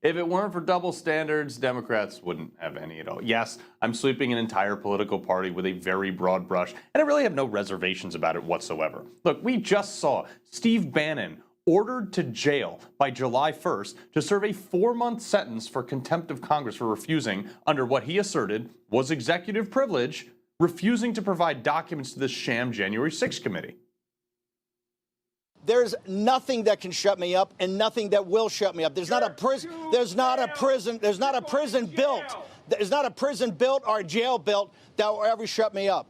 If it weren't for double standards, Democrats wouldn't have any at all. Yes, I'm sweeping an entire political party with a very broad brush, and I really have no reservations about it whatsoever. Look, we just saw Steve Bannon ordered to jail by July 1st to serve a 4-month sentence for contempt of Congress for refusing, under what he asserted was executive privilege, refusing to provide documents to this sham January 6th committee. There's nothing that can shut me up and nothing that will shut me up. There's not a prison built or a jail built that will ever shut me up.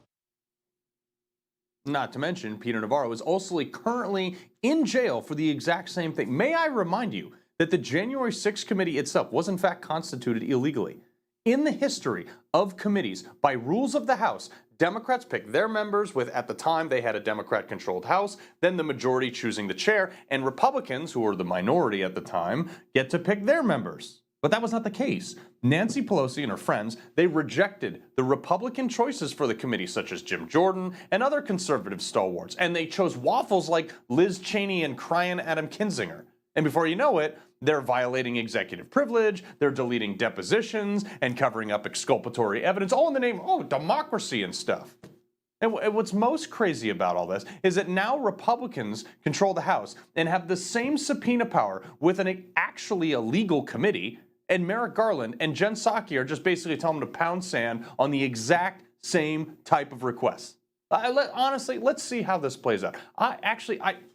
Not to mention, Peter Navarro is also currently in jail for the exact same thing. May I remind you that the January 6th committee itself was in fact constituted illegally. In the history of committees, by rules of the House, Democrats pick their members with, at the time, they had a Democrat-controlled House, then the majority choosing the chair, and Republicans, who were the minority at the time, get to pick their members. But that was not the case. Nancy Pelosi and her friends, they rejected the Republican choices for the committee, such as Jim Jordan and other conservative stalwarts, and they chose waffles like Liz Cheney and crying Adam Kinzinger. And before you know it, they're violating executive privilege, they're deleting depositions and covering up exculpatory evidence, all in the name of democracy and stuff. And what's most crazy about all this is that now Republicans control the House and have the same subpoena power with an actually illegal committee, and Merrick Garland and Jen Psaki are just basically telling them to pound sand on the exact same type of requests. Honestly, let's see how this plays out.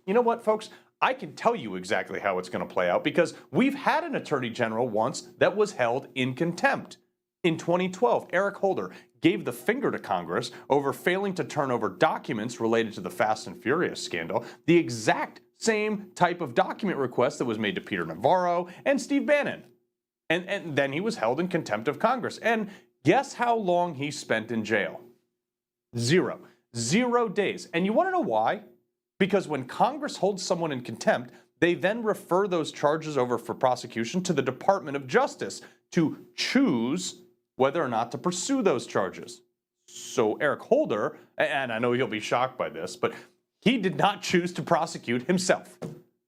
You know what, folks? I can tell you exactly how it's going to play out because we've had an attorney general once that was held in contempt. In 2012, Eric Holder gave the finger to Congress over failing to turn over documents related to the Fast and Furious scandal, the exact same type of document request that was made to Peter Navarro and Steve Bannon. And then he was held in contempt of Congress. And guess how long he spent in jail? 0 days. And you want to know why? Because when Congress holds someone in contempt, they then refer those charges over for prosecution to the Department of Justice to choose whether or not to pursue those charges. So Eric Holder, and I know you'll be shocked by this, but he did not choose to prosecute himself.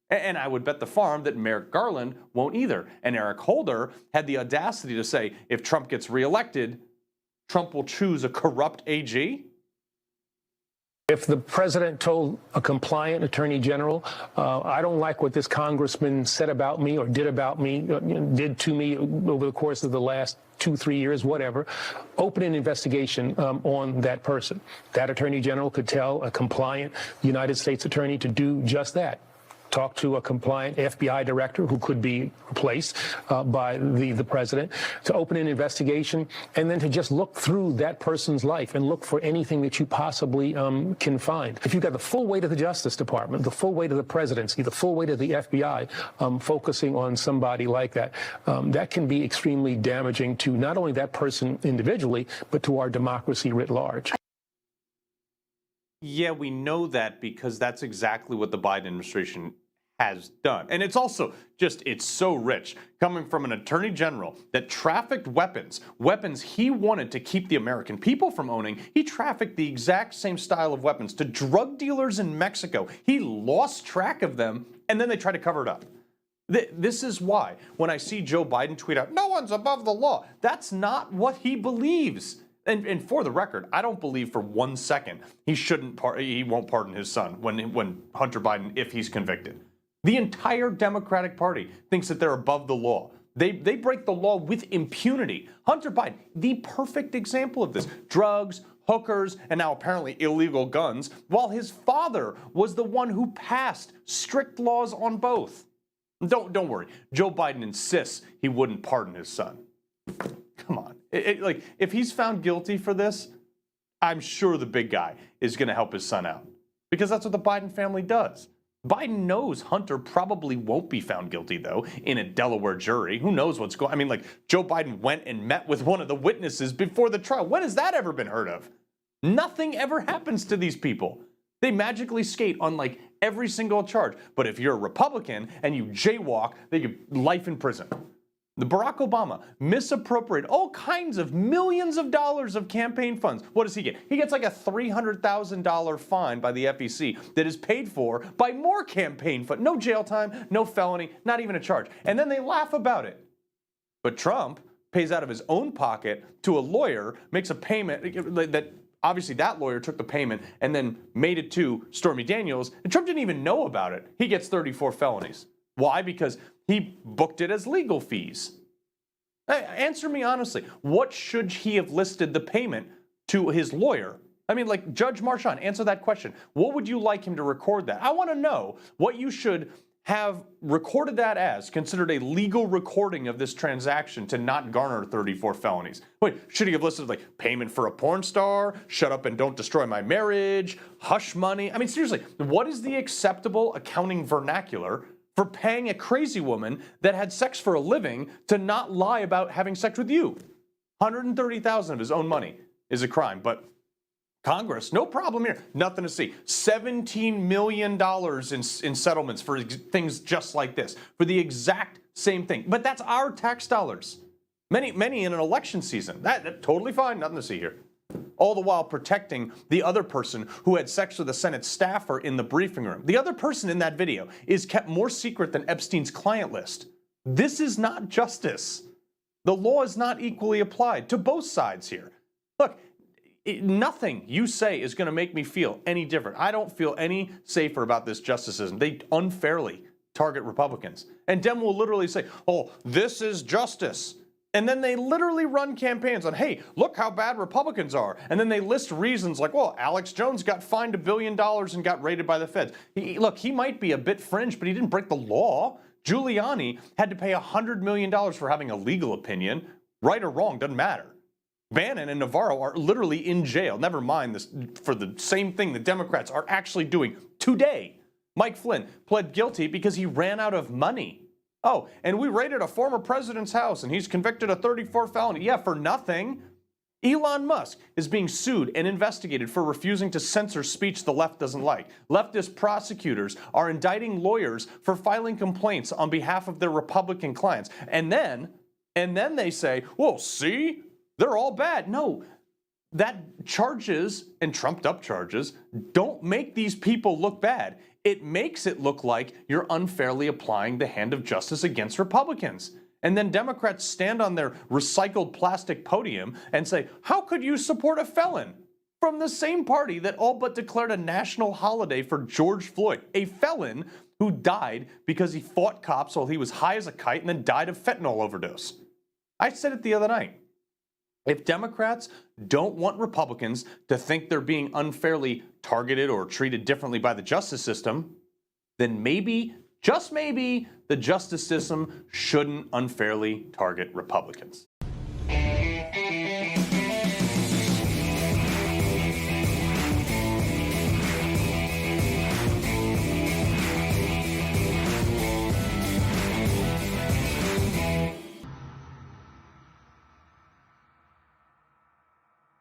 And I would bet the farm that Merrick Garland won't either. And Eric Holder had the audacity to say, if Trump gets reelected, Trump will choose a corrupt AG. If the president told a compliant attorney general, I don't like what this congressman said about me or did about me, did to me over the course of the last 2-3 years, whatever, open an investigation on that person. That attorney general could tell a compliant United States attorney to do just that. Talk to a compliant FBI director who could be replaced by the president, to open an investigation, and then to just look through that person's life and look for anything that you possibly can find. If you've got the full weight of the Justice Department, the full weight of the presidency, the full weight of the FBI focusing on somebody like that, that can be extremely damaging to not only that person individually, but to our democracy writ large. Yeah, we know that because that's exactly what the Biden administration has done. And it's also just, it's so rich coming from an attorney general that trafficked weapons he wanted to keep the American people from owning. He trafficked the exact same style of weapons to drug dealers in Mexico. He lost track of them, and then they tried to cover it up. This is why when I see Joe Biden tweet out, "No one's above the law," that's not what he believes. And for the record, I don't believe for 1 second he won't pardon his son when Hunter Biden, if he's convicted. The entire Democratic Party thinks that they're above the law. They break the law with impunity. Hunter Biden, the perfect example of this. Drugs, hookers, and now apparently illegal guns, while his father was the one who passed strict laws on both. Don't worry. Joe Biden insists he wouldn't pardon his son. Come on. Like, if he's found guilty for this, I'm sure the big guy is going to help his son out. Because that's what the Biden family does. Biden knows Hunter probably won't be found guilty, though, in a Delaware jury. Who knows what's going on? I mean, like, Joe Biden went and met with one of the witnesses before the trial. When has that ever been heard of? Nothing ever happens to these people. They magically skate on, like, every single charge. But if you're a Republican and you jaywalk, they get life in prison. The Barack Obama misappropriated all kinds of millions of dollars of campaign funds. What does he get? He gets like a $300,000 fine by the FEC that is paid for by more campaign funds. No jail time, no felony, not even a charge. And then they laugh about it. But Trump pays out of his own pocket to a lawyer, makes a payment that obviously that lawyer took the payment and then made it to Stormy Daniels, and Trump didn't even know about it. He gets 34 felonies. Why? Because he booked it as legal fees. Answer me honestly. What should he have listed the payment to his lawyer? I mean, like Judge Marchand, answer that question. What would you like him to record that? I want to know what you should have recorded that as, considered a legal recording of this transaction to not garner 34 felonies. Wait, should he have listed like payment for a porn star, shut up and don't destroy my marriage, hush money? I mean, seriously, what is the acceptable accounting vernacular for paying a crazy woman that had sex for a living to not lie about having sex with you? $130,000 of his own money is a crime, but Congress, no problem here. Nothing to see. $17 million in settlements for things just like this, for the exact same thing. But that's our tax dollars. Many in an election season. That's totally fine. Nothing to see here. All the while protecting the other person who had sex with a Senate staffer in the briefing room. The other person in that video is kept more secret than Epstein's client list. This is not justice. The law is not equally applied to both sides here. Look, nothing you say is going to make me feel any different. I don't feel any safer about this justice system. They unfairly target Republicans. And Dem will literally say, oh, this is justice. And then they literally run campaigns on, hey, look how bad Republicans are. And then they list reasons like, well, Alex Jones got fined $1 billion and got raided by the feds. Look, he might be a bit fringe, but he didn't break the law. Giuliani had to pay $100 million for having a legal opinion. Right or wrong, doesn't matter. Bannon and Navarro are literally in jail. Never mind this for the same thing the Democrats are actually doing today. Mike Flynn pled guilty because he ran out of money. Oh, and we raided a former president's house and he's convicted of 34 felony. Yeah, for nothing. Elon Musk is being sued and investigated for refusing to censor speech the left doesn't like. Leftist prosecutors are indicting lawyers for filing complaints on behalf of their Republican clients. And then they say, well, see? They're all bad. No, that charges and trumped up charges don't make these people look bad. It makes it look like you're unfairly applying the hand of justice against Republicans. And then Democrats stand on their recycled plastic podium and say, how could you support a felon from the same party that all but declared a national holiday for George Floyd, a felon who died because he fought cops while he was high as a kite and then died of fentanyl overdose? I said it the other night. If Democrats don't want Republicans to think they're being unfairly targeted or treated differently by the justice system, then maybe, just maybe, the justice system shouldn't unfairly target Republicans.